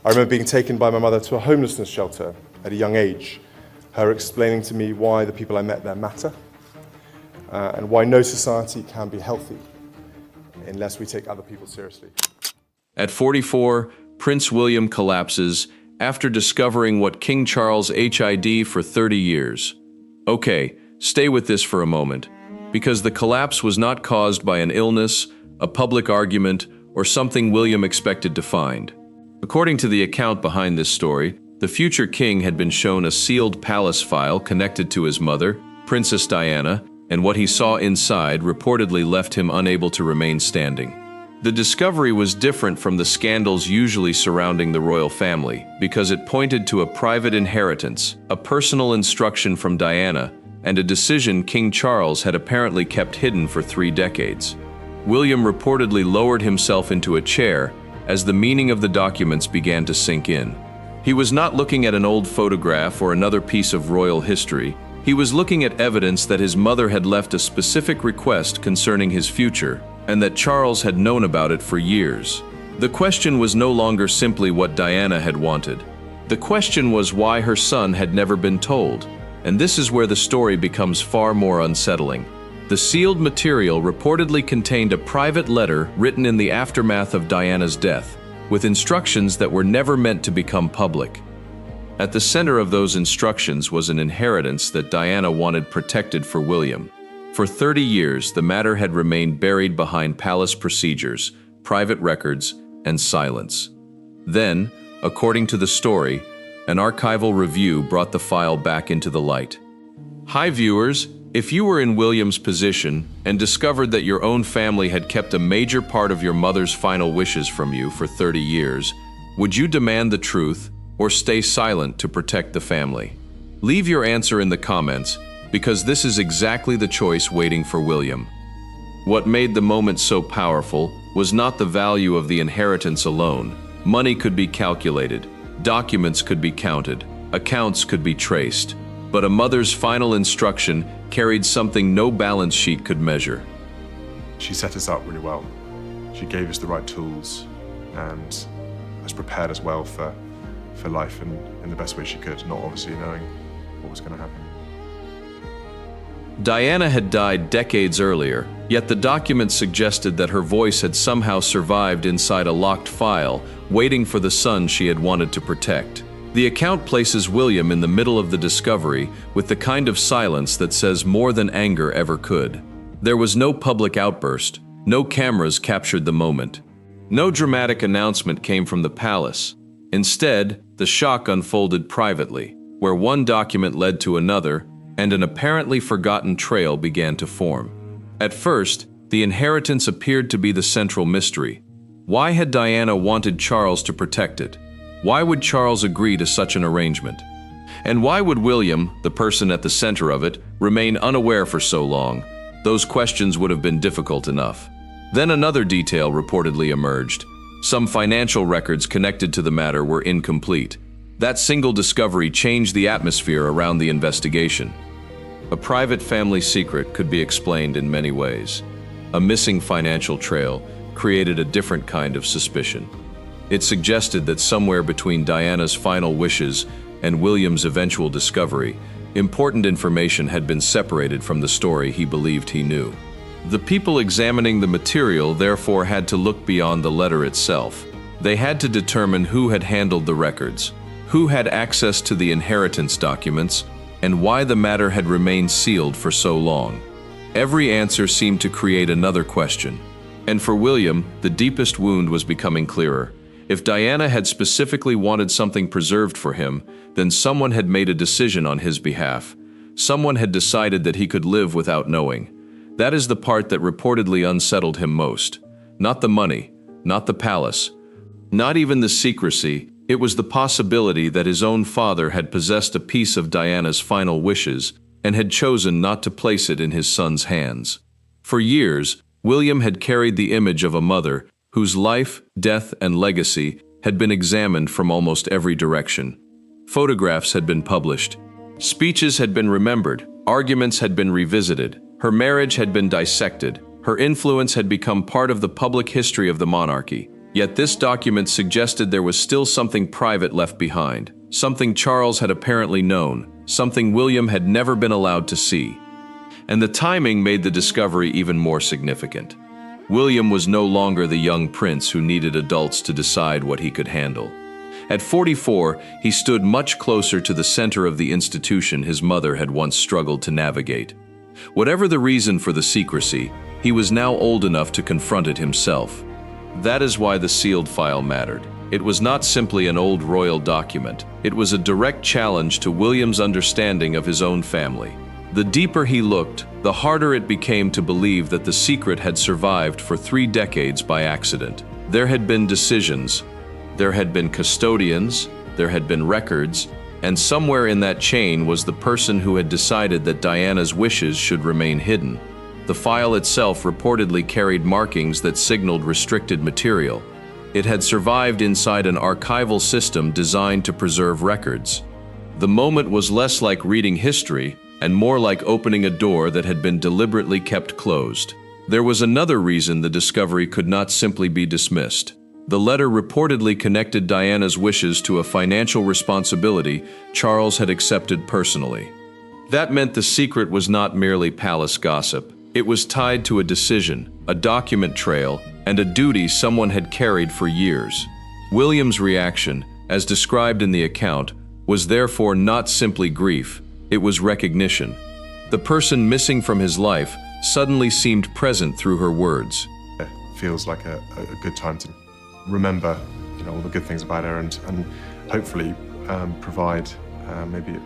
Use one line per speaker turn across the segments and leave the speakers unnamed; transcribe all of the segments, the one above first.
I remember being taken by my mother to a homelessness shelter at a young age, her explaining to me why the people I met there matter, and why no society can be healthy unless we take other people seriously.
At 44, Prince William collapses after discovering what King Charles hid for 30 years. Okay, stay with this for a moment, because the collapse was not caused by an illness, a public argument, or something William expected to find. According to the account behind this story, the future king had been shown a sealed palace file connected to his mother, Princess Diana, and what he saw inside reportedly left him unable to remain standing. The discovery was different from the scandals usually surrounding the royal family because it pointed to a private inheritance, a personal instruction from Diana, and a decision King Charles had apparently kept hidden for 3 decades. William reportedly lowered himself into a chair as the meaning of the documents began to sink in. He was not looking at an old photograph or another piece of royal history. He was looking at evidence that his mother had left a specific request concerning his future, and that Charles had known about it for years. The question was no longer simply what Diana had wanted. The question was why her son had never been told, and this is where the story becomes far more unsettling. The sealed material reportedly contained a private letter written in the aftermath of Diana's death, with instructions that were never meant to become public. At the center of those instructions was an inheritance that Diana wanted protected for William. For 30 years, the matter had remained buried behind palace procedures, private records, and silence. Then, according to the story, an archival review brought the file back into the light. Hi viewers, if you were in William's position and discovered that your own family had kept a major part of your mother's final wishes from you for 30 years, would you demand the truth or stay silent to protect the family? Leave your answer in the comments, because this is exactly the choice waiting for William. What made the moment so powerful was not the value of the inheritance alone. Money could be calculated, documents could be counted, accounts could be traced, but a mother's final instruction carried something no balance sheet could measure.
She set us up really well. She gave us the right tools and has prepared us well for life in the best way she could, not obviously knowing what was going to happen.
Diana had died decades earlier, yet the documents suggested that her voice had somehow survived inside a locked file, waiting for the son she had wanted to protect. The account places William in the middle of the discovery with the kind of silence that says more than anger ever could. There was no public outburst, no cameras captured the moment. No dramatic announcement came from the palace. Instead, the shock unfolded privately, where one document led to another, and an apparently forgotten trail began to form. At first, the inheritance appeared to be the central mystery. Why had Diana wanted Charles to protect it? Why would Charles agree to such an arrangement? And why would William, the person at the center of it, remain unaware for so long? Those questions would have been difficult enough. Then another detail reportedly emerged. Some financial records connected to the matter were incomplete. That single discovery changed the atmosphere around the investigation. A private family secret could be explained in many ways. A missing financial trail created a different kind of suspicion. It suggested that somewhere between Diana's final wishes and William's eventual discovery, important information had been separated from the story he believed he knew. The people examining the material therefore had to look beyond the letter itself. They had to determine who had handled the records, who had access to the inheritance documents, and why the matter had remained sealed for so long. Every answer seemed to create another question. And for William, the deepest wound was becoming clearer. If Diana had specifically wanted something preserved for him, then someone had made a decision on his behalf. Someone had decided that he could live without knowing. That is the part that reportedly unsettled him most. Not the money, not the palace, not even the secrecy. It was the possibility that his own father had possessed a piece of Diana's final wishes and had chosen not to place it in his son's hands. For years, William had carried the image of a mother whose life, death, and legacy had been examined from almost every direction. Photographs had been published. Speeches had been remembered. Arguments had been revisited. Her marriage had been dissected. Her influence had become part of the public history of the monarchy. Yet this document suggested there was still something private left behind, something Charles had apparently known, something William had never been allowed to see. And the timing made the discovery even more significant. William was no longer the young prince who needed adults to decide what he could handle. At 44, he stood much closer to the center of the institution his mother had once struggled to navigate. Whatever the reason for the secrecy, he was now old enough to confront it himself. That is why the sealed file mattered. It was not simply an old royal document. It was a direct challenge to William's understanding of his own family. The deeper he looked, the harder it became to believe that the secret had survived for 3 decades by accident. There had been decisions, there had been custodians, there had been records, and somewhere in that chain was the person who had decided that Diana's wishes should remain hidden. The file itself reportedly carried markings that signaled restricted material. It had survived inside an archival system designed to preserve records. The moment was less like reading history and more like opening a door that had been deliberately kept closed. There was another reason the discovery could not simply be dismissed. The letter reportedly connected Diana's wishes to a financial responsibility Charles had accepted personally. That meant the secret was not merely palace gossip. It was tied to a decision, a document trail, and a duty someone had carried for years. William's reaction, as described in the account, was therefore not simply grief, it was recognition. The person missing from his life suddenly seemed present through her words.
It feels like a good time to remember, all the good things about her and hopefully provide maybe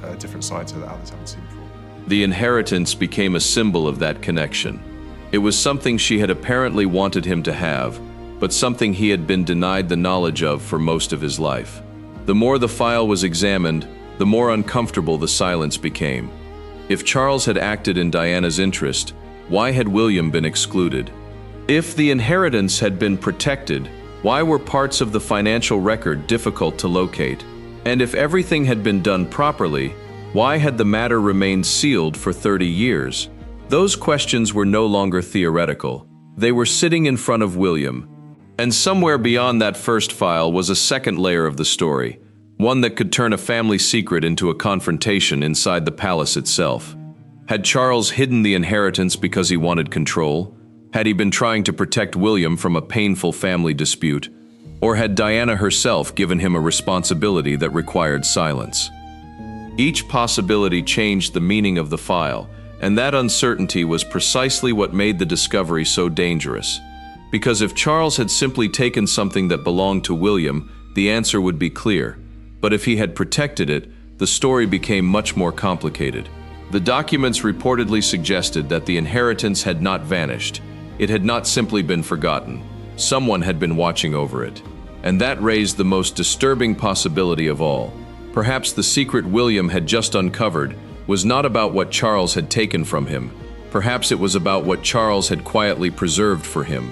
a different side to that others haven't seen before.
The inheritance became a symbol of that connection. It was something she had apparently wanted him to have, but something he had been denied the knowledge of for most of his life. The more the file was examined, the more uncomfortable the silence became. If Charles had acted in Diana's interest, why had William been excluded? If the inheritance had been protected, why were parts of the financial record difficult to locate? And if everything had been done properly, why had the matter remained sealed for 30 years? Those questions were no longer theoretical. They were sitting in front of William. And somewhere beyond that first file was a second layer of the story, one that could turn a family secret into a confrontation inside the palace itself. Had Charles hidden the inheritance because he wanted control? Had he been trying to protect William from a painful family dispute? Or had Diana herself given him a responsibility that required silence? Each possibility changed the meaning of the file, and that uncertainty was precisely what made the discovery so dangerous. Because if Charles had simply taken something that belonged to William, the answer would be clear. But if he had protected it, the story became much more complicated. The documents reportedly suggested that the inheritance had not vanished. It had not simply been forgotten. Someone had been watching over it. And that raised the most disturbing possibility of all. Perhaps the secret William had just uncovered was not about what Charles had taken from him. Perhaps it was about what Charles had quietly preserved for him.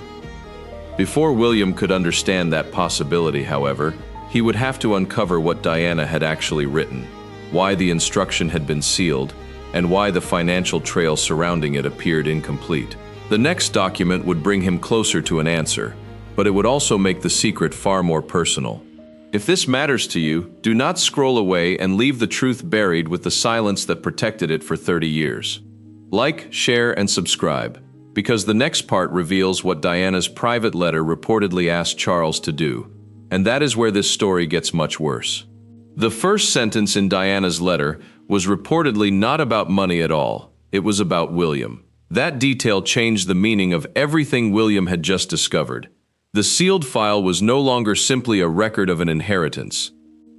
Before William could understand that possibility, however, he would have to uncover what Diana had actually written, why the instruction had been sealed, and why the financial trail surrounding it appeared incomplete. The next document would bring him closer to an answer, but it would also make the secret far more personal. If this matters to you, do not scroll away and leave the truth buried with the silence that protected it for 30 years. Like, share, and subscribe, because the next part reveals what Diana's private letter reportedly asked Charles to do, and that is where this story gets much worse. The first sentence in Diana's letter was reportedly not about money at all. It was about William. That detail changed the meaning of everything William had just discovered. The sealed file was no longer simply a record of an inheritance.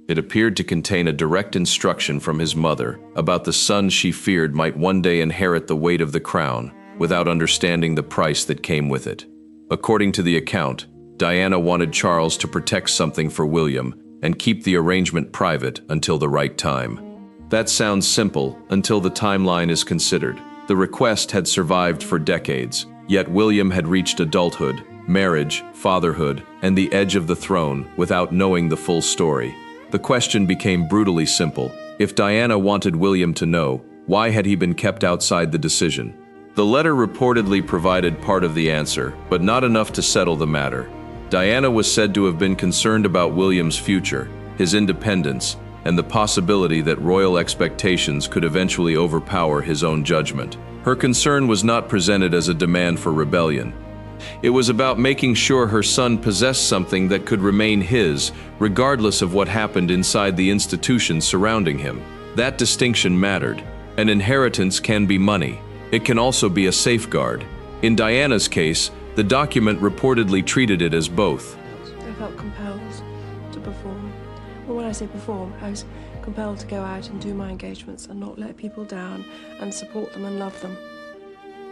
It appeared to contain a direct instruction from his mother about the son she feared might one day inherit the weight of the crown without understanding the price that came with it. According to the account, Diana wanted Charles to protect something for William and keep the arrangement private until the right time. That sounds simple until the timeline is considered. The request had survived for decades, yet William had reached adulthood, marriage, fatherhood, and the edge of the throne without knowing the full story. The question became brutally simple. If Diana wanted William to know, why had he been kept outside the decision? The letter reportedly provided part of the answer, but not enough to settle the matter. Diana was said to have been concerned about William's future, his independence, and the possibility that royal expectations could eventually overpower his own judgment. Her concern was not presented as a demand for rebellion. It was about making sure her son possessed something that could remain his, regardless of what happened inside the institutions surrounding him. That distinction mattered. An inheritance can be money. It can also be a safeguard. In Diana's case, the document reportedly treated it as both.
I felt compelled to perform. Well, when I say perform, I was compelled to go out and do my engagements and not let people down and support them and love them.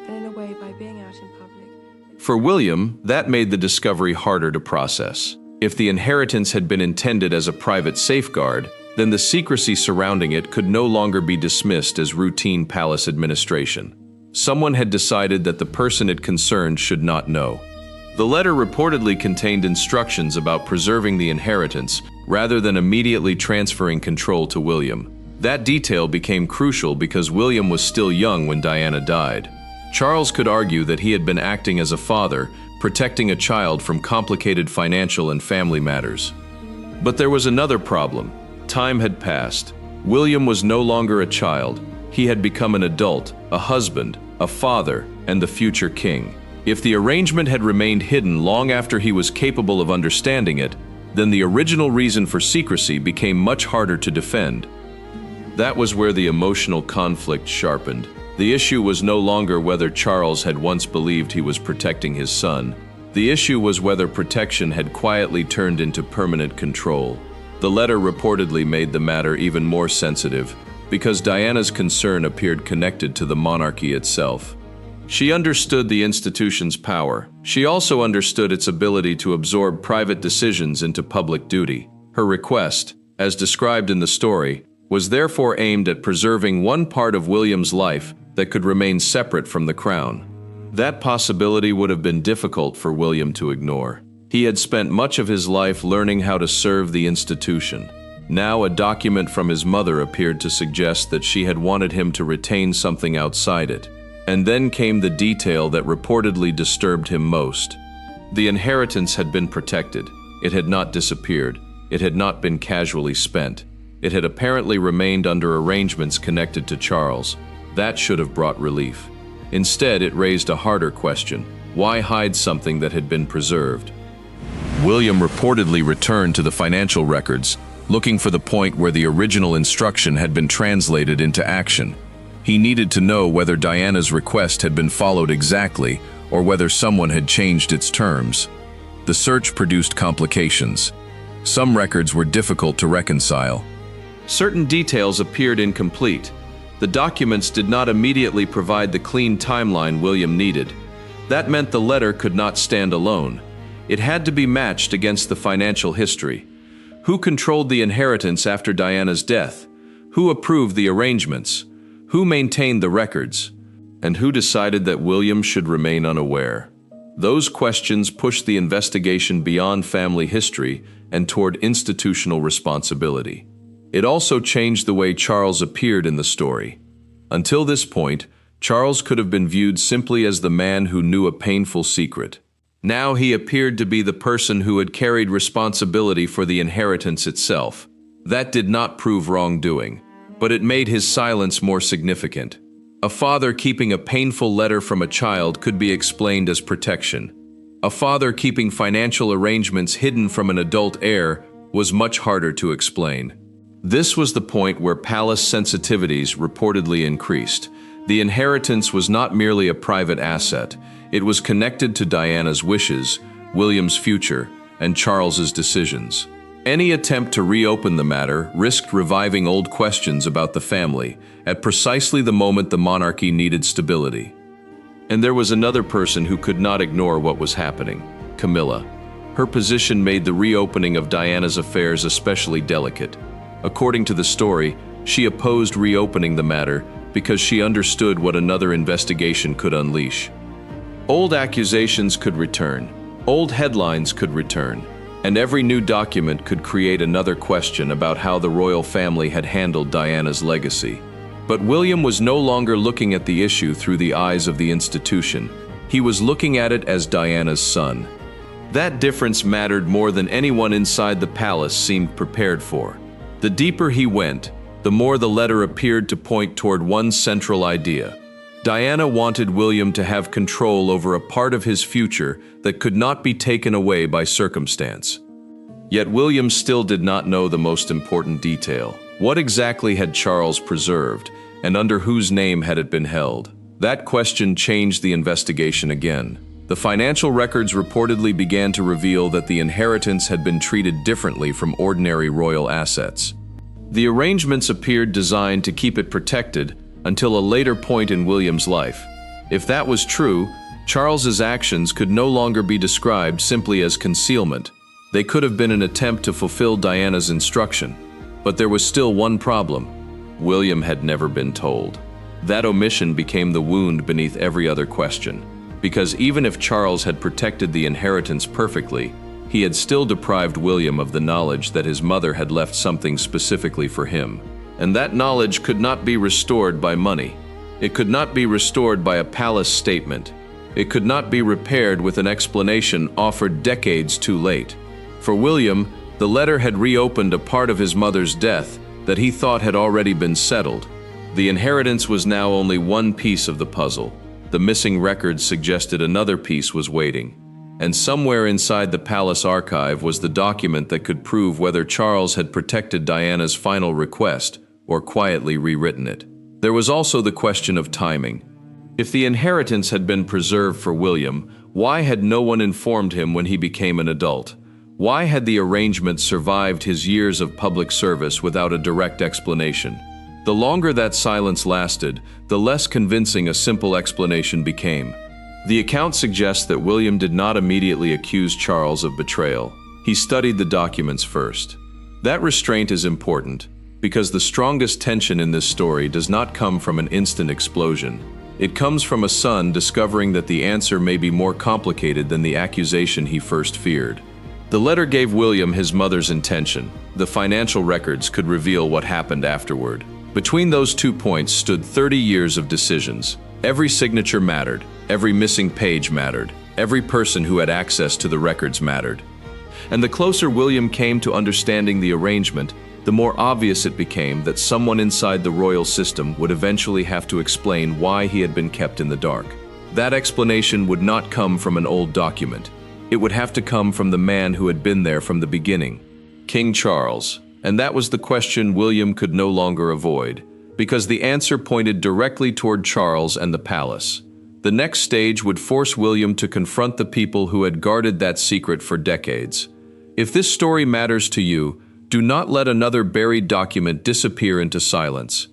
And in a way, by being out in public.
For William, that made the discovery harder to process. If the inheritance had been intended as a private safeguard, then the secrecy surrounding it could no longer be dismissed as routine palace administration. Someone had decided that the person it concerned should not know. The letter reportedly contained instructions about preserving the inheritance rather than immediately transferring control to William. That detail became crucial because William was still young when Diana died. Charles could argue that he had been acting as a father, protecting a child from complicated financial and family matters. But there was another problem. Time had passed. William was no longer a child. He had become an adult, a husband, a father, and the future king. If the arrangement had remained hidden long after he was capable of understanding it, then the original reason for secrecy became much harder to defend. That was where the emotional conflict sharpened. The issue was no longer whether Charles had once believed he was protecting his son. The issue was whether protection had quietly turned into permanent control. The letter reportedly made the matter even more sensitive, because Diana's concern appeared connected to the monarchy itself. She understood the institution's power. She also understood its ability to absorb private decisions into public duty. Her request, as described in the story, was therefore aimed at preserving one part of William's life that could remain separate from the crown. That possibility would have been difficult for William to ignore. He had spent much of his life learning how to serve the institution. Now a document from his mother appeared to suggest that she had wanted him to retain something outside it. And then came the detail that reportedly disturbed him most. The inheritance had been protected. It had not disappeared. It had not been casually spent. It had apparently remained under arrangements connected to Charles. That should have brought relief. Instead, it raised a harder question. Why hide something that had been preserved? William reportedly returned to the financial records, looking for the point where the original instruction had been translated into action. He needed to know whether Diana's request had been followed exactly or whether someone had changed its terms. The search produced complications. Some records were difficult to reconcile. Certain details appeared incomplete. The documents did not immediately provide the clean timeline William needed. That meant the letter could not stand alone. It had to be matched against the financial history. Who controlled the inheritance after Diana's death? Who approved the arrangements? Who maintained the records? And who decided that William should remain unaware? Those questions pushed the investigation beyond family history and toward institutional responsibility. It also changed the way Charles appeared in the story. Until this point, Charles could have been viewed simply as the man who knew a painful secret. Now he appeared to be the person who had carried responsibility for the inheritance itself. That did not prove wrongdoing, but it made his silence more significant. A father keeping a painful letter from a child could be explained as protection. A father keeping financial arrangements hidden from an adult heir was much harder to explain. This was the point where palace sensitivities reportedly increased. The inheritance was not merely a private asset. It was connected to Diana's wishes, William's future, and Charles's decisions. Any attempt to reopen the matter risked reviving old questions about the family at precisely the moment the monarchy needed stability. And there was another person who could not ignore what was happening: Camilla. Her position made the reopening of Diana's affairs especially delicate. According to the story, she opposed reopening the matter because she understood what another investigation could unleash. Old accusations could return, old headlines could return, and every new document could create another question about how the royal family had handled Diana's legacy. But William was no longer looking at the issue through the eyes of the institution. He was looking at it as Diana's son. That difference mattered more than anyone inside the palace seemed prepared for. The deeper he went, the more the letter appeared to point toward one central idea. Diana wanted William to have control over a part of his future that could not be taken away by circumstance. Yet William still did not know the most important detail. What exactly had Charles preserved, and under whose name had it been held? That question changed the investigation again. The financial records reportedly began to reveal that the inheritance had been treated differently from ordinary royal assets. The arrangements appeared designed to keep it protected until a later point in William's life. If that was true, Charles's actions could no longer be described simply as concealment. They could have been an attempt to fulfill Diana's instruction. But there was still one problem. William had never been told. That omission became the wound beneath every other question. Because even if Charles had protected the inheritance perfectly, he had still deprived William of the knowledge that his mother had left something specifically for him. And that knowledge could not be restored by money. It could not be restored by a palace statement. It could not be repaired with an explanation offered decades too late. For William, the letter had reopened a part of his mother's death that he thought had already been settled. The inheritance was now only one piece of the puzzle. The missing records suggested another piece was waiting. And somewhere inside the palace archive was the document that could prove whether Charles had protected Diana's final request or quietly rewritten it. There was also the question of timing. If the inheritance had been preserved for William, why had no one informed him when he became an adult? Why had the arrangement survived his years of public service without a direct explanation? The longer that silence lasted, the less convincing a simple explanation became. The account suggests that William did not immediately accuse Charles of betrayal. He studied the documents first. That restraint is important, because the strongest tension in this story does not come from an instant explosion. It comes from a son discovering that the answer may be more complicated than the accusation he first feared. The letter gave William his mother's intention. The financial records could reveal what happened afterward. Between those 2 points stood 30 years of decisions. Every signature mattered. Every missing page mattered. Every person who had access to the records mattered. And the closer William came to understanding the arrangement, the more obvious it became that someone inside the royal system would eventually have to explain why he had been kept in the dark. That explanation would not come from an old document. It would have to come from the man who had been there from the beginning, King Charles. And that was the question William could no longer avoid, because the answer pointed directly toward Charles and the palace. The next stage would force William to confront the people who had guarded that secret for decades. If this story matters to you, do not let another buried document disappear into silence.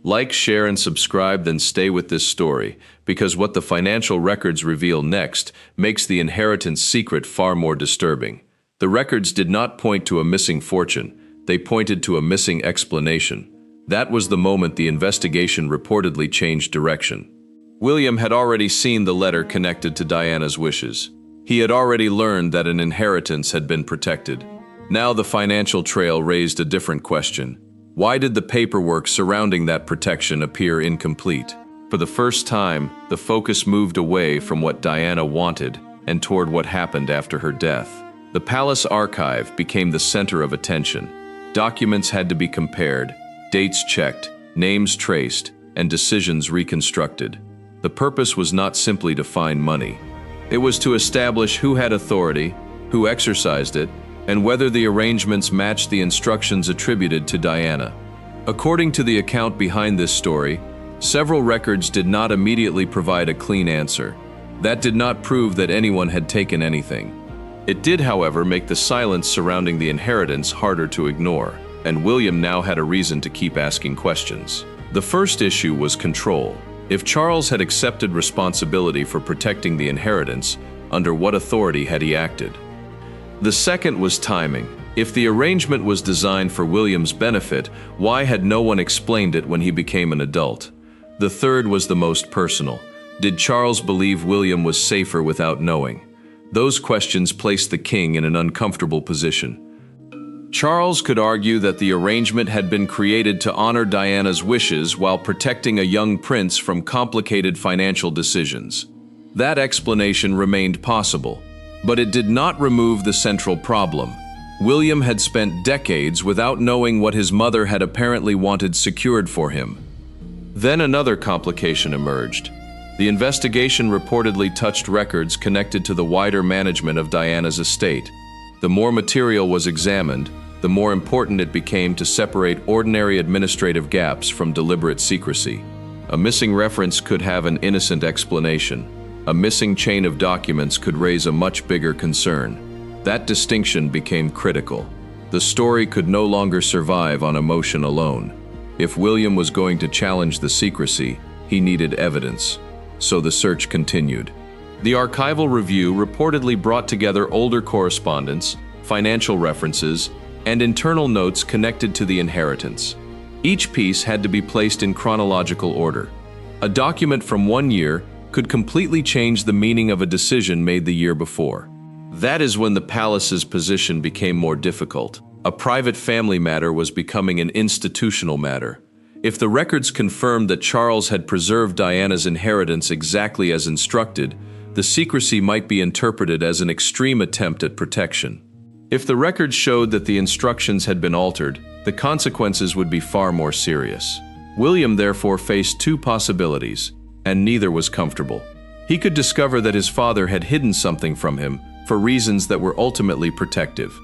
Like, share, and subscribe, then stay with this story, because what the financial records reveal next makes the inheritance secret far more disturbing. The records did not point to a missing fortune. They pointed to a missing explanation. That was the moment the investigation reportedly changed direction. William had already seen the letter connected to Diana's wishes. He had already learned that an inheritance had been protected. Now the financial trail raised a different question. Why did the paperwork surrounding that protection appear incomplete? For the first time, the focus moved away from what Diana wanted and toward what happened after her death. The palace archive became the center of attention. Documents had to be compared, dates checked, names traced, and decisions reconstructed. The purpose was not simply to find money. It was to establish who had authority, who exercised it, and whether the arrangements matched the instructions attributed to Diana. According to the account behind this story, several records did not immediately provide a clean answer. That did not prove that anyone had taken anything. It did, however, make the silence surrounding the inheritance harder to ignore, and William now had a reason to keep asking questions. The first issue was control. If Charles had accepted responsibility for protecting the inheritance, under what authority had he acted? The second was timing. If the arrangement was designed for William's benefit, why had no one explained it when he became an adult? The third was the most personal. Did Charles believe William was safer without knowing? Those questions placed the king in an uncomfortable position. Charles could argue that the arrangement had been created to honor Diana's wishes while protecting a young prince from complicated financial decisions. That explanation remained possible. But it did not remove the central problem. William had spent decades without knowing what his mother had apparently wanted secured for him. Then another complication emerged. The investigation reportedly touched records connected to the wider management of Diana's estate. The more material was examined, the more important it became to separate ordinary administrative gaps from deliberate secrecy. A missing reference could have an innocent explanation. A missing chain of documents could raise a much bigger concern. That distinction became critical. The story could no longer survive on emotion alone. If William was going to challenge the secrecy, he needed evidence. So the search continued. The archival review reportedly brought together older correspondence, financial references, and internal notes connected to the inheritance. Each piece had to be placed in chronological order. A document from one year could completely change the meaning of a decision made the year before. That is when the palace's position became more difficult. A private family matter was becoming an institutional matter. If the records confirmed that Charles had preserved Diana's inheritance exactly as instructed, the secrecy might be interpreted as an extreme attempt at protection. If the records showed that the instructions had been altered, the consequences would be far more serious. William therefore faced two possibilities, and neither was comfortable. He could discover that his father had hidden something from him for reasons that were ultimately protective,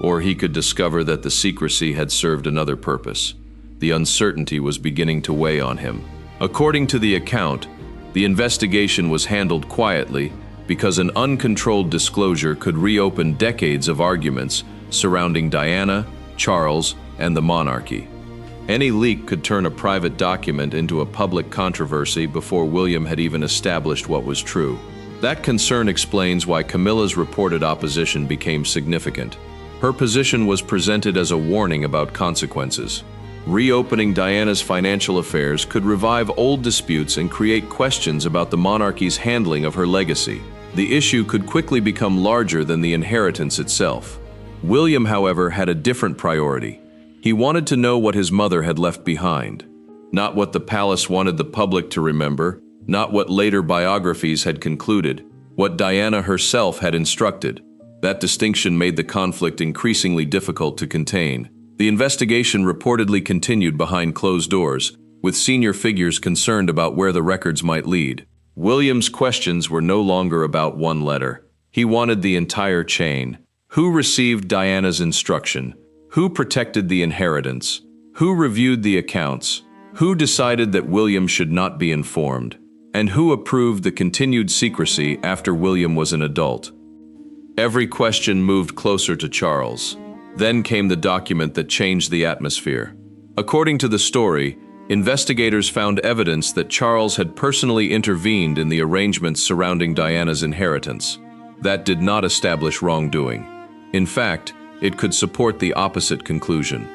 or he could discover that the secrecy had served another purpose. The uncertainty was beginning to weigh on him. According to the account, the investigation was handled quietly because an uncontrolled disclosure could reopen decades of arguments surrounding Diana, Charles, and the monarchy. Any leak could turn a private document into a public controversy before William had even established what was true. That concern explains why Camilla's reported opposition became significant. Her position was presented as a warning about consequences. Reopening Diana's financial affairs could revive old disputes and create questions about the monarchy's handling of her legacy. The issue could quickly become larger than the inheritance itself. William, however, had a different priority. He wanted to know what his mother had left behind. Not what the palace wanted the public to remember, not what later biographies had concluded, what Diana herself had instructed. That distinction made the conflict increasingly difficult to contain. The investigation reportedly continued behind closed doors, with senior figures concerned about where the records might lead. William's questions were no longer about one letter. He wanted the entire chain. Who received Diana's instruction? Who protected the inheritance? Who reviewed the accounts? Who decided that William should not be informed? And who approved the continued secrecy after William was an adult? Every question moved closer to Charles. Then came the document that changed the atmosphere. According to the story, investigators found evidence that Charles had personally intervened in the arrangements surrounding Diana's inheritance. That did not establish wrongdoing. In fact, it could support the opposite conclusion.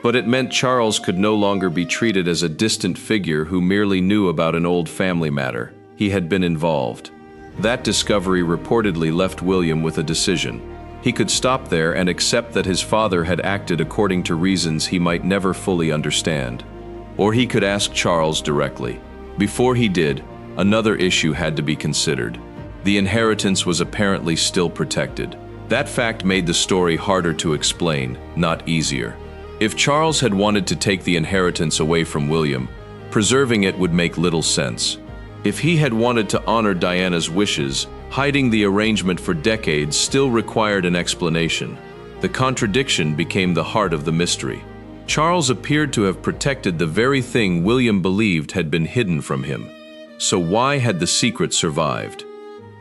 But it meant Charles could no longer be treated as a distant figure who merely knew about an old family matter. He had been involved. That discovery reportedly left William with a decision. He could stop there and accept that his father had acted according to reasons he might never fully understand. Or he could ask Charles directly. Before he did, another issue had to be considered. The inheritance was apparently still protected. That fact made the story harder to explain, not easier. If Charles had wanted to take the inheritance away from William, preserving it would make little sense. If he had wanted to honor Diana's wishes, hiding the arrangement for decades still required an explanation. The contradiction became the heart of the mystery. Charles appeared to have protected the very thing William believed had been hidden from him. So why had the secret survived?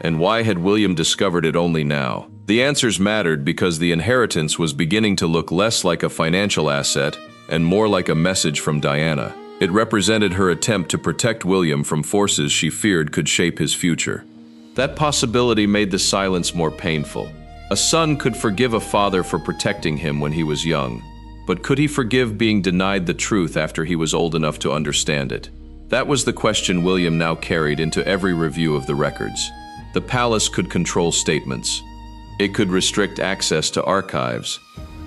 And why had William discovered it only now? The answers mattered because the inheritance was beginning to look less like a financial asset and more like a message from Diana. It represented her attempt to protect William from forces she feared could shape his future. That possibility made the silence more painful. A son could forgive a father for protecting him when he was young, but could he forgive being denied the truth after he was old enough to understand it? That was the question William now carried into every review of the records. The palace could control statements. It could restrict access to archives.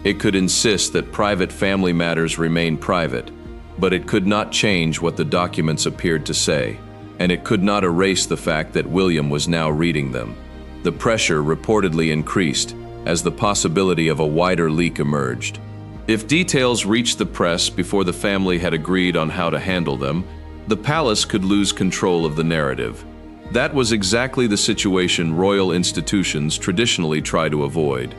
It could insist that private family matters remain private, but it could not change what the documents appeared to say, and it could not erase the fact that William was now reading them. The pressure reportedly increased as the possibility of a wider leak emerged. If details reached the press before the family had agreed on how to handle them, the palace could lose control of the narrative. That was exactly the situation royal institutions traditionally try to avoid.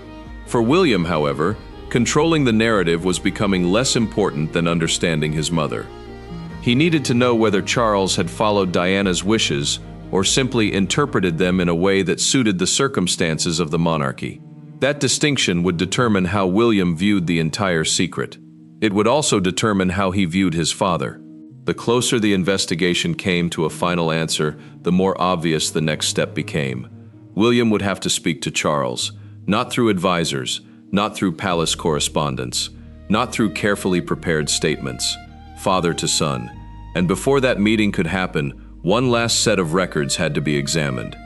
For William, however, controlling the narrative was becoming less important than understanding his mother. He needed to know whether Charles had followed Diana's wishes or simply interpreted them in a way that suited the circumstances of the monarchy. That distinction would determine how William viewed the entire secret. It would also determine how he viewed his father. The closer the investigation came to a final answer, the more obvious the next step became. William would have to speak to Charles, not through advisors, not through palace correspondence, not through carefully prepared statements, father to son. And before that meeting could happen, one last set of records had to be examined.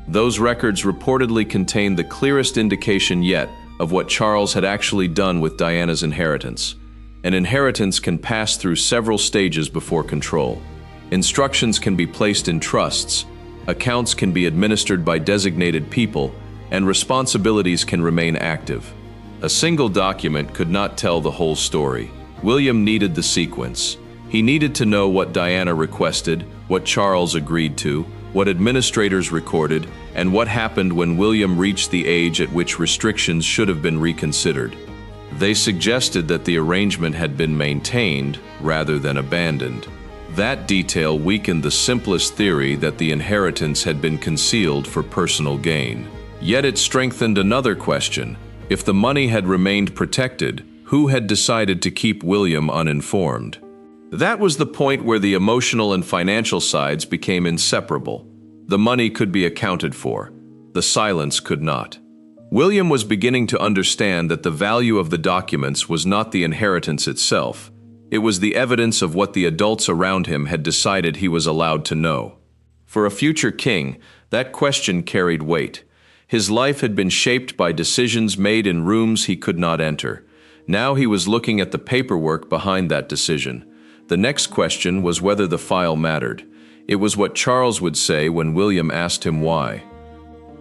Those records reportedly contained the clearest indication yet of what Charles had actually done with Diana's inheritance. An inheritance can pass through several stages before control. Instructions can be placed in trusts, accounts can be administered by designated people, and responsibilities can remain active. A single document could not tell the whole story. William needed the sequence. He needed to know what Diana requested, what Charles agreed to, what administrators recorded, and what happened when William reached the age at which restrictions should have been reconsidered. They suggested that the arrangement had been maintained rather than abandoned. That detail weakened the simplest theory that the inheritance had been concealed for personal gain. Yet it strengthened another question. If the money had remained protected, who had decided to keep William uninformed? That was the point where the emotional and financial sides became inseparable. The money could be accounted for. The silence could not. William was beginning to understand that the value of the documents was not the inheritance itself. It was the evidence of what the adults around him had decided he was allowed to know. For a future king, that question carried weight. His life had been shaped by decisions made in rooms he could not enter. Now he was looking at the paperwork behind that decision. The next question was whether the file mattered. It was what Charles would say when William asked him why.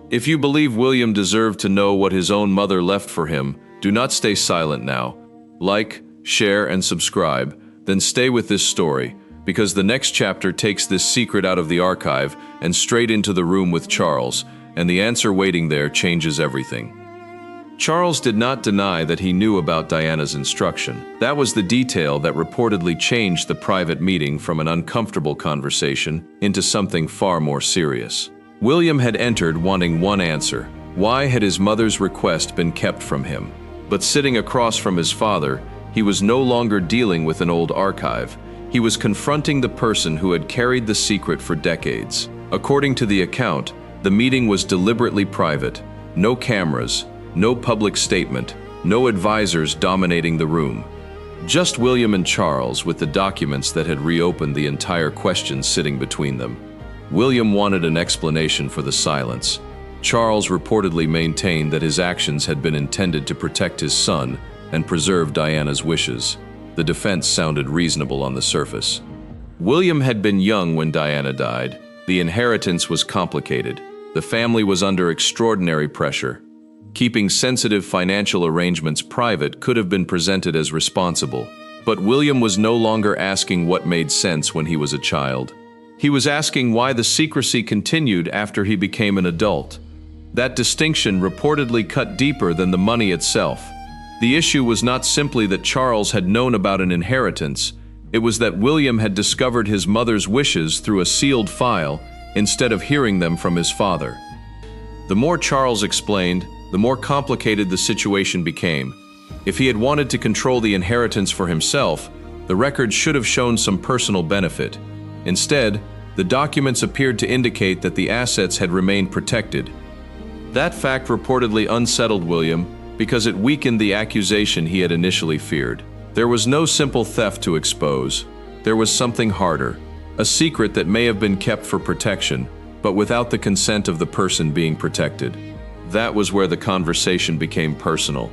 If you believe William deserved to know what his own mother left for him, do not stay silent now. Like, share, and subscribe, then stay with this story, because the next chapter takes this secret out of the archive and straight into the room with Charles, and the answer waiting there changes everything. Charles did not deny that he knew about Diana's instruction. That was the detail that reportedly changed the private meeting from an uncomfortable conversation into something far more serious. William had entered wanting one answer. Why had his mother's request been kept from him? But sitting across from his father, he was no longer dealing with an old archive. He was confronting the person who had carried the secret for decades. According to the account, the meeting was deliberately private. No cameras, no public statement, no advisors dominating the room. Just William and Charles with the documents that had reopened the entire question sitting between them. William wanted an explanation for the silence. Charles reportedly maintained that his actions had been intended to protect his son and preserve Diana's wishes. The defense sounded reasonable on the surface. William had been young when Diana died. The inheritance was complicated. The family was under extraordinary pressure. Keeping sensitive financial arrangements private could have been presented as responsible. But William was no longer asking what made sense when he was a child. He was asking why the secrecy continued after he became an adult. That distinction reportedly cut deeper than the money itself. The issue was not simply that Charles had known about an inheritance. It was that William had discovered his mother's wishes through a sealed file instead of hearing them from his father. The more Charles explained, the more complicated the situation became. If he had wanted to control the inheritance for himself, the records should have shown some personal benefit. Instead, the documents appeared to indicate that the assets had remained protected. That fact reportedly unsettled William because it weakened the accusation he had initially feared. There was no simple theft to expose. There was something harder, a secret that may have been kept for protection, but without the consent of the person being protected. That was where the conversation became personal.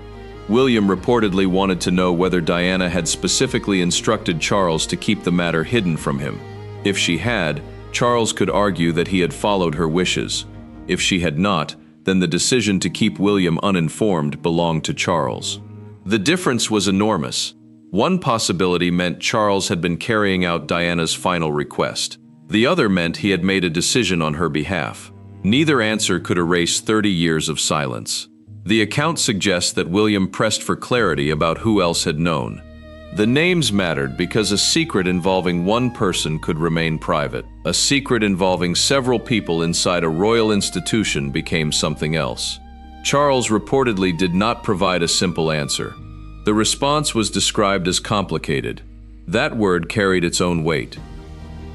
William reportedly wanted to know whether Diana had specifically instructed Charles to keep the matter hidden from him. If she had, Charles could argue that he had followed her wishes. If she had not, then the decision to keep William uninformed belonged to Charles. The difference was enormous. One possibility meant Charles had been carrying out Diana's final request. The other meant he had made a decision on her behalf. Neither answer could erase 30 years of silence. The account suggests that William pressed for clarity about who else had known. The names mattered because a secret involving one person could remain private. A secret involving several people inside a royal institution became something else. Charles reportedly did not provide a simple answer. The response was described as complicated. That word carried its own weight.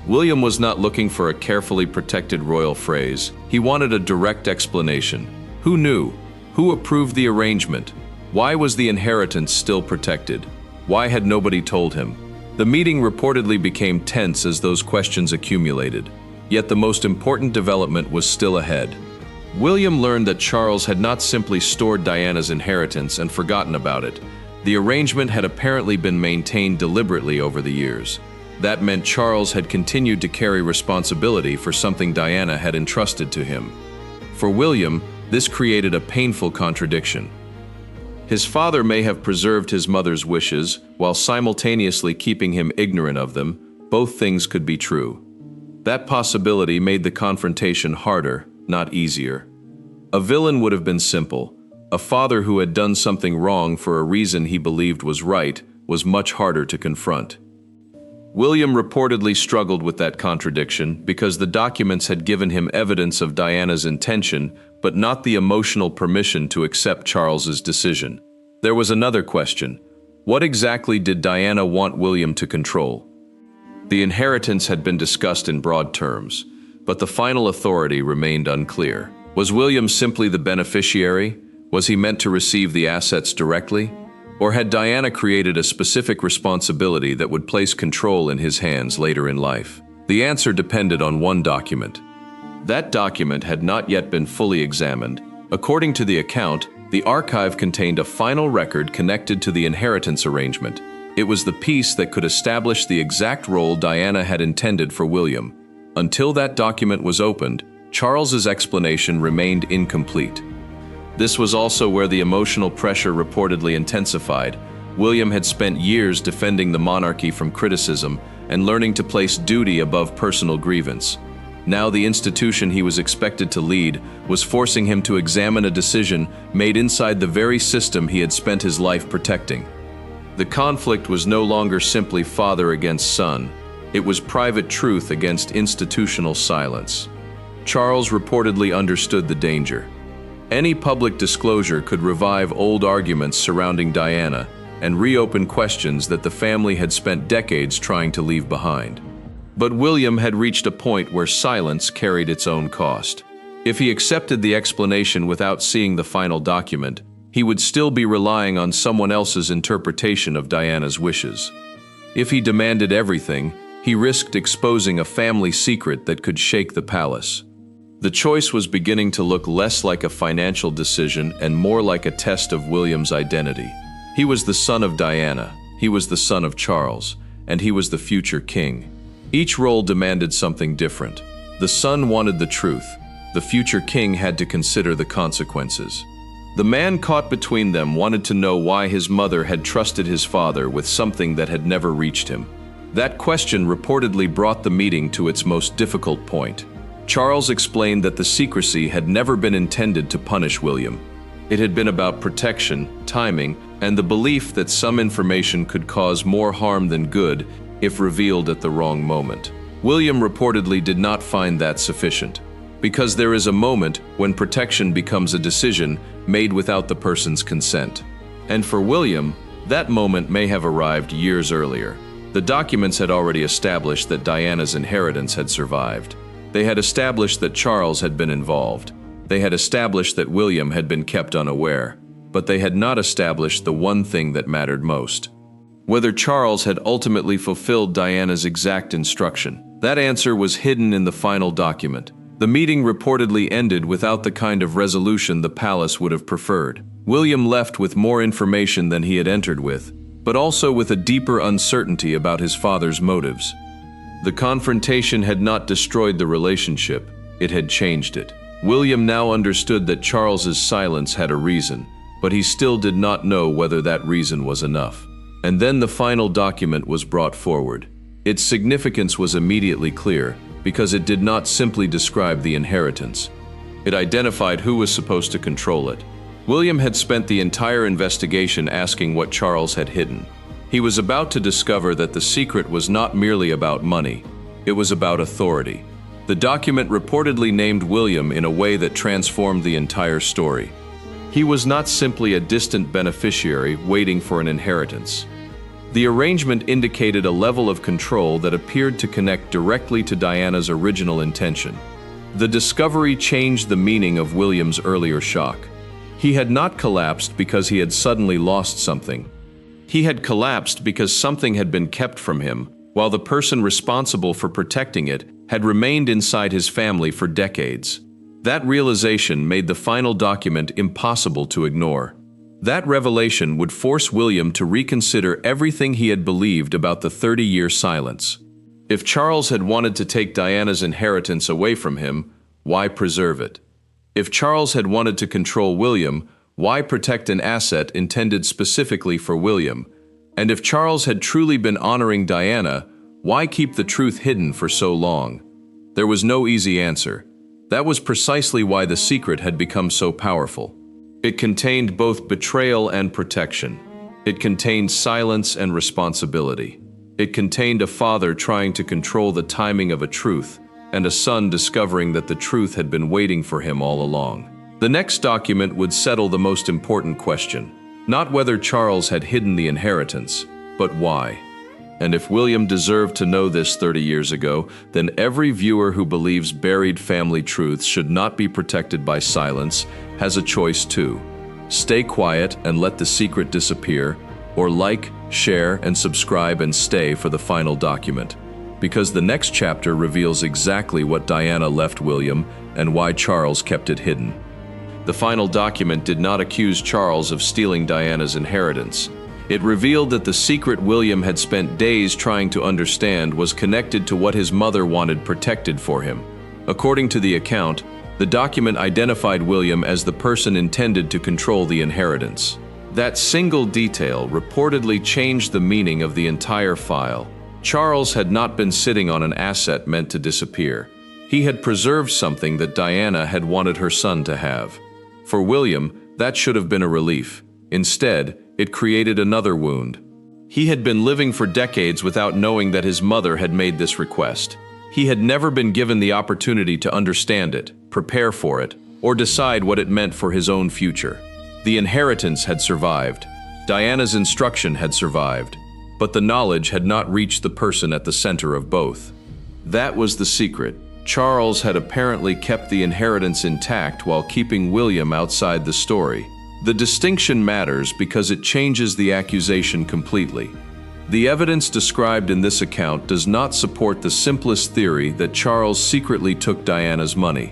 William was not looking for a carefully protected royal phrase. He wanted a direct explanation. Who knew? Who approved the arrangement? Why was the inheritance still protected? Why had nobody told him? The meeting reportedly became tense as those questions accumulated. Yet the most important development was still ahead. William learned that Charles had not simply stored Diana's inheritance and forgotten about it. The arrangement had apparently been maintained deliberately over the years. That meant Charles had continued to carry responsibility for something Diana had entrusted to him. For William, this created a painful contradiction. His father may have preserved his mother's wishes while simultaneously keeping him ignorant of them. Both things could be true. That possibility made the confrontation harder, not easier. A villain would have been simple. A father who had done something wrong for a reason he believed was right was much harder to confront. William reportedly struggled with that contradiction because the documents had given him evidence of Diana's intention, but not the emotional permission to accept Charles's decision. There was another question. What exactly did Diana want William to control? The inheritance had been discussed in broad terms, but the final authority remained unclear. Was William simply the beneficiary? Was he meant to receive the assets directly? Or had Diana created a specific responsibility that would place control in his hands later in life? The answer depended on one document. That document had not yet been fully examined. According to the account, the archive contained a final record connected to the inheritance arrangement. It was the piece that could establish the exact role Diana had intended for William. Until that document was opened, Charles's explanation remained incomplete. This was also where the emotional pressure reportedly intensified. William had spent years defending the monarchy from criticism and learning to place duty above personal grievance. Now the institution he was expected to lead was forcing him to examine a decision made inside the very system he had spent his life protecting. The conflict was no longer simply father against son. It was private truth against institutional silence. Charles reportedly understood the danger. Any public disclosure could revive old arguments surrounding Diana and reopen questions that the family had spent decades trying to leave behind. But William had reached a point where silence carried its own cost. If he accepted the explanation without seeing the final document, he would still be relying on someone else's interpretation of Diana's wishes. If he demanded everything, he risked exposing a family secret that could shake the palace. The choice was beginning to look less like a financial decision and more like a test of William's identity. He was the son of Diana, he was the son of Charles, and he was the future king. Each role demanded something different. The son wanted the truth. The future king had to consider the consequences. The man caught between them wanted to know why his mother had trusted his father with something that had never reached him. That question reportedly brought the meeting to its most difficult point. Charles explained that the secrecy had never been intended to punish William. It had been about protection, timing, and the belief that some information could cause more harm than good if revealed at the wrong moment. William reportedly did not find that sufficient, because there is a moment when protection becomes a decision made without the person's consent. And for William, that moment may have arrived years earlier. The documents had already established that Diana's inheritance had survived. They had established that Charles had been involved. They had established that William had been kept unaware, but they had not established the one thing that mattered most: whether Charles had ultimately fulfilled Diana's exact instruction. That answer was hidden in the final document. The meeting reportedly ended without the kind of resolution the palace would have preferred. William left with more information than he had entered with, but also with a deeper uncertainty about his father's motives. The confrontation had not destroyed the relationship, it had changed it. William now understood that Charles's silence had a reason, but he still did not know whether that reason was enough. And then the final document was brought forward. Its significance was immediately clear, because it did not simply describe the inheritance. It identified who was supposed to control it. William had spent the entire investigation asking what Charles had hidden. He was about to discover that the secret was not merely about money. It was about authority. The document reportedly named William in a way that transformed the entire story. He was not simply a distant beneficiary waiting for an inheritance. The arrangement indicated a level of control that appeared to connect directly to Diana's original intention. The discovery changed the meaning of William's earlier shock. He had not collapsed because he had suddenly lost something. He had collapsed because something had been kept from him, while the person responsible for protecting it had remained inside his family for decades. That realization made the final document impossible to ignore. That revelation would force William to reconsider everything he had believed about the 30-year silence. If Charles had wanted to take Diana's inheritance away from him, why preserve it? If Charles had wanted to control William, why protect an asset intended specifically for William? And if Charles had truly been honoring Diana, why keep the truth hidden for so long? There was no easy answer. That was precisely why the secret had become so powerful. It contained both betrayal and protection. It contained silence and responsibility. It contained a father trying to control the timing of a truth, and a son discovering that the truth had been waiting for him all along. The next document would settle the most important question, not whether Charles had hidden the inheritance, but why. And if William deserved to know this 30 years ago, then every viewer who believes buried family truths should not be protected by silence has a choice too. Stay quiet and let the secret disappear, or like, share, and subscribe and stay for the final document. Because the next chapter reveals exactly what Diana left William and why Charles kept it hidden. The final document did not accuse Charles of stealing Diana's inheritance. It revealed that the secret William had spent days trying to understand was connected to what his mother wanted protected for him. According to the account, the document identified William as the person intended to control the inheritance. That single detail reportedly changed the meaning of the entire file. Charles had not been sitting on an asset meant to disappear. He had preserved something that Diana had wanted her son to have. For William, that should have been a relief. Instead, it created another wound. He had been living for decades without knowing that his mother had made this request. He had never been given the opportunity to understand it, prepare for it, or decide what it meant for his own future. The inheritance had survived. Diana's instruction had survived. But the knowledge had not reached the person at the center of both. That was the secret. Charles had apparently kept the inheritance intact while keeping William outside the story. The distinction matters because it changes the accusation completely. The evidence described in this account does not support the simplest theory that Charles secretly took Diana's money.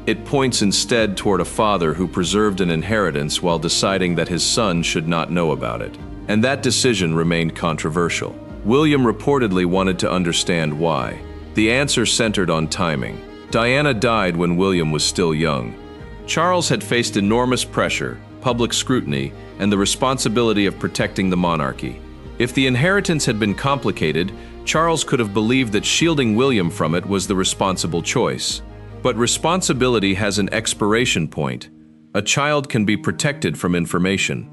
It points instead toward a father who preserved an inheritance while deciding that his son should not know about it. And that decision remained controversial. William reportedly wanted to understand why. The answer centered on timing. Diana died when William was still young. Charles had faced enormous pressure, public scrutiny, and the responsibility of protecting the monarchy. If the inheritance had been complicated, Charles could have believed that shielding William from it was the responsible choice. But responsibility has an expiration point. A child can be protected from information.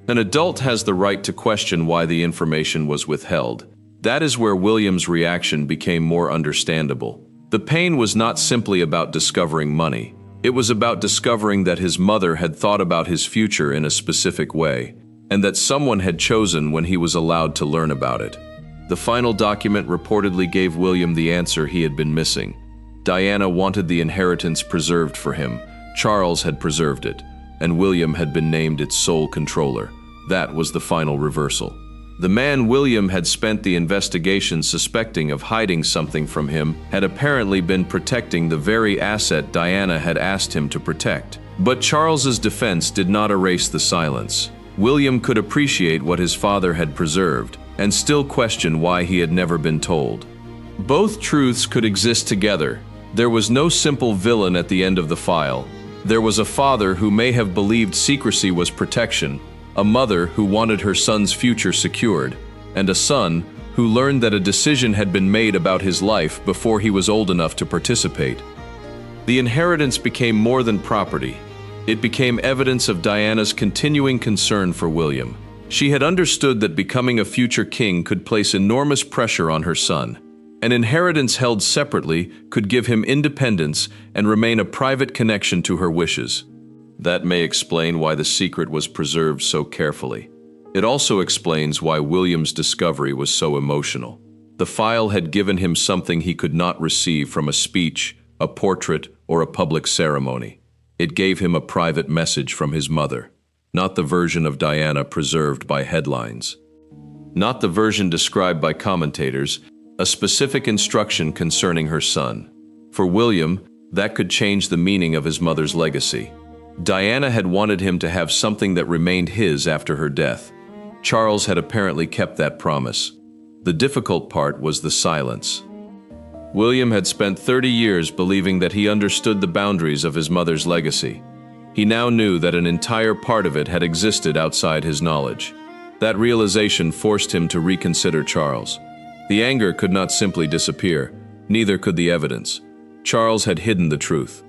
An adult has the right to question why the information was withheld. That is where William's reaction became more understandable. The pain was not simply about discovering money. It was about discovering that his mother had thought about his future in a specific way, and that someone had chosen when he was allowed to learn about it. The final document reportedly gave William the answer he had been missing. Diana wanted the inheritance preserved for him. Charles had preserved it, and William had been named its sole controller. That was the final reversal. The man William had spent the investigation suspecting of hiding something from him had apparently been protecting the very asset Diana had asked him to protect. But Charles's defense did not erase the silence. William could appreciate what his father had preserved and still question why he had never been told. Both truths could exist together. There was no simple villain at the end of the file. There was a father who may have believed secrecy was protection, a mother who wanted her son's future secured, and a son who learned that a decision had been made about his life before he was old enough to participate. The inheritance became more than property. It became evidence of Diana's continuing concern for William. She had understood that becoming a future king could place enormous pressure on her son. An inheritance held separately could give him independence and remain a private connection to her wishes. That may explain why the secret was preserved so carefully. It also explains why William's discovery was so emotional. The file had given him something he could not receive from a speech, a portrait, or a public ceremony. It gave him a private message from his mother, not the version of Diana preserved by headlines. Not the version described by commentators, a specific instruction concerning her son. For William, that could change the meaning of his mother's legacy. Diana had wanted him to have something that remained his after her death. Charles had apparently kept that promise. The difficult part was the silence. William had spent 30 years believing that he understood the boundaries of his mother's legacy. He now knew that an entire part of it had existed outside his knowledge. That realization forced him to reconsider Charles. The anger could not simply disappear, neither could the evidence. Charles had hidden the truth.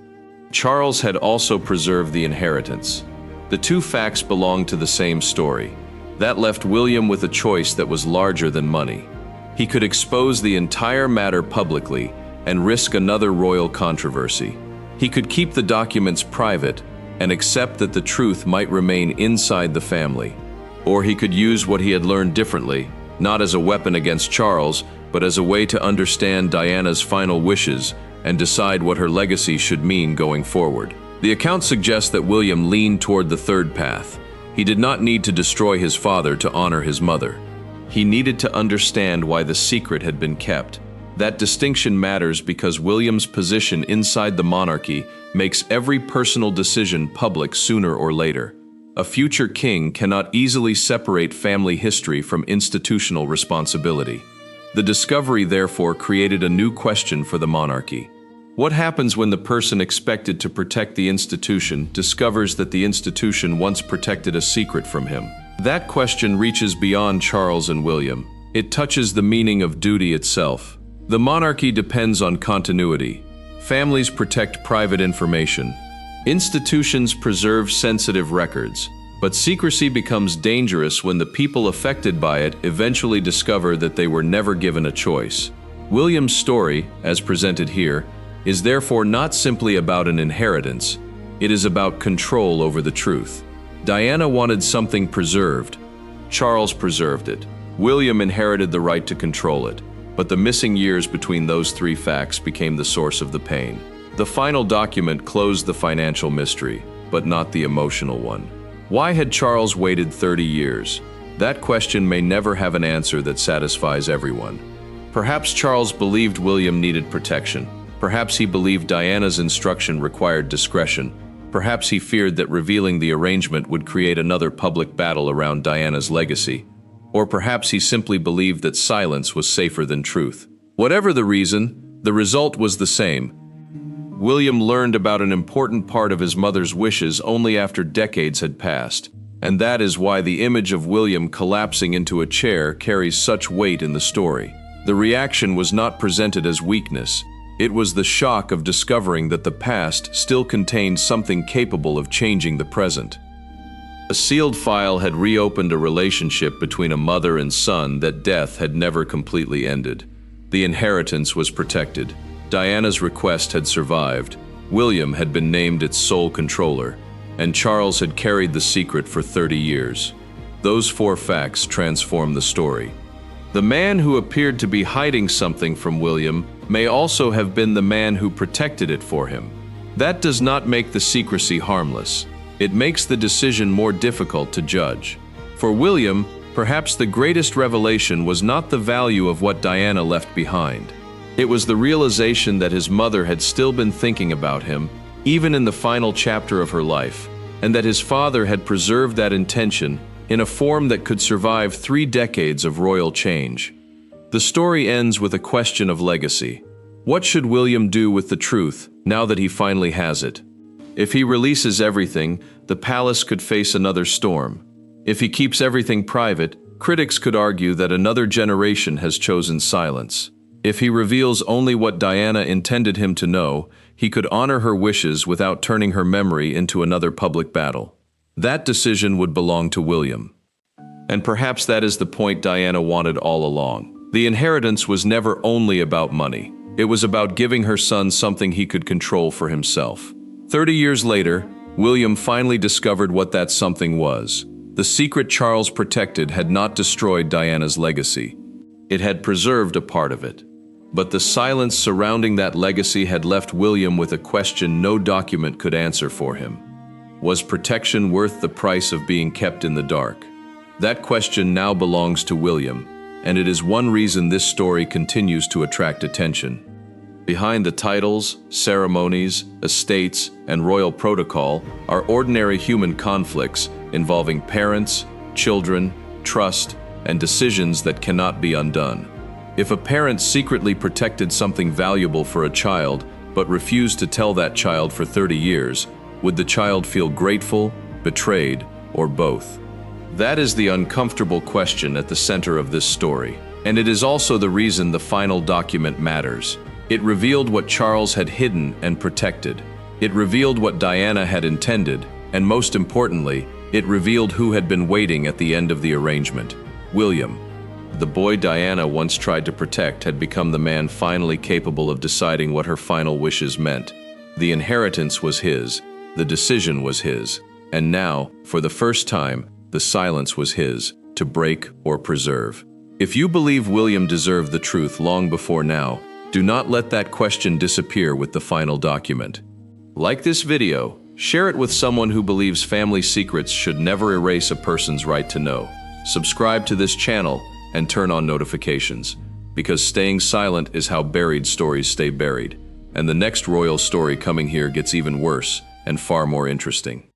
Charles had also preserved the inheritance. The two facts belonged to the same story. That left William with a choice that was larger than money. He could expose the entire matter publicly and risk another royal controversy. He could keep the documents private and accept that the truth might remain inside the family. Or he could use what he had learned differently, not as a weapon against Charles, but as a way to understand Diana's final wishes and decide what her legacy should mean going forward. The account suggests that William leaned toward the third path. He did not need to destroy his father to honor his mother. He needed to understand why the secret had been kept. That distinction matters because William's position inside the monarchy makes every personal decision public sooner or later. A future king cannot easily separate family history from institutional responsibility. The discovery, therefore, created a new question for the monarchy. What happens when the person expected to protect the institution discovers that the institution once protected a secret from him? That question reaches beyond Charles and William. It touches the meaning of duty itself. The monarchy depends on continuity. Families protect private information. Institutions preserve sensitive records. But secrecy becomes dangerous when the people affected by it eventually discover that they were never given a choice. William's story, as presented here, is therefore not simply about an inheritance. It is about control over the truth. Diana wanted something preserved. Charles preserved it. William inherited the right to control it. But the missing years between those three facts became the source of the pain. The final document closed the financial mystery, but not the emotional one. Why had Charles waited 30 years? That question may never have an answer that satisfies everyone. Perhaps Charles believed William needed protection. Perhaps he believed Diana's instruction required discretion. Perhaps he feared that revealing the arrangement would create another public battle around Diana's legacy. Or perhaps he simply believed that silence was safer than truth. Whatever the reason, the result was the same. William learned about an important part of his mother's wishes only after decades had passed, and that is why the image of William collapsing into a chair carries such weight in the story. The reaction was not presented as weakness. It was the shock of discovering that the past still contained something capable of changing the present. A sealed file had reopened a relationship between a mother and son that death had never completely ended. The inheritance was protected. Diana's request had survived. William had been named its sole controller, and Charles had carried the secret for 30 years. Those four facts transformed the story. The man who appeared to be hiding something from William may also have been the man who protected it for him. That does not make the secrecy harmless. It makes the decision more difficult to judge. For William, perhaps the greatest revelation was not the value of what Diana left behind. It was the realization that his mother had still been thinking about him, even in the final chapter of her life, and that his father had preserved that intention in a form that could survive 3 decades of royal change. The story ends with a question of legacy. What should William do with the truth now that he finally has it? If he releases everything, the palace could face another storm. If he keeps everything private, critics could argue that another generation has chosen silence. If he reveals only what Diana intended him to know, he could honor her wishes without turning her memory into another public battle. That decision would belong to William. And perhaps that is the point Diana wanted all along. The inheritance was never only about money. It was about giving her son something he could control for himself. 30 years later, William finally discovered what that something was. The secret Charles protected had not destroyed Diana's legacy. It had preserved a part of it. But the silence surrounding that legacy had left William with a question no document could answer for him. Was protection worth the price of being kept in the dark? That question now belongs to William, and it is one reason this story continues to attract attention. Behind the titles, ceremonies, estates, and royal protocol are ordinary human conflicts involving parents, children, trust, and decisions that cannot be undone. If a parent secretly protected something valuable for a child but refused to tell that child for 30 years, would the child feel grateful, betrayed, or both? That is the uncomfortable question at the center of this story, and it is also the reason the final document matters. It revealed what Charles had hidden and protected. It revealed what Diana had intended, and most importantly, it revealed who had been waiting at the end of the arrangement: William. The boy Diana once tried to protect had become the man finally capable of deciding what her final wishes meant. The inheritance was his, the decision was his, and now, for the first time, the silence was his, to break or preserve. If you believe William deserved the truth long before now, do not let that question disappear with the final document. Like this video, share it with someone who believes family secrets should never erase a person's right to know. Subscribe to this channel and turn on notifications, because staying silent is how buried stories stay buried, and the next royal story coming here gets even worse and far more interesting.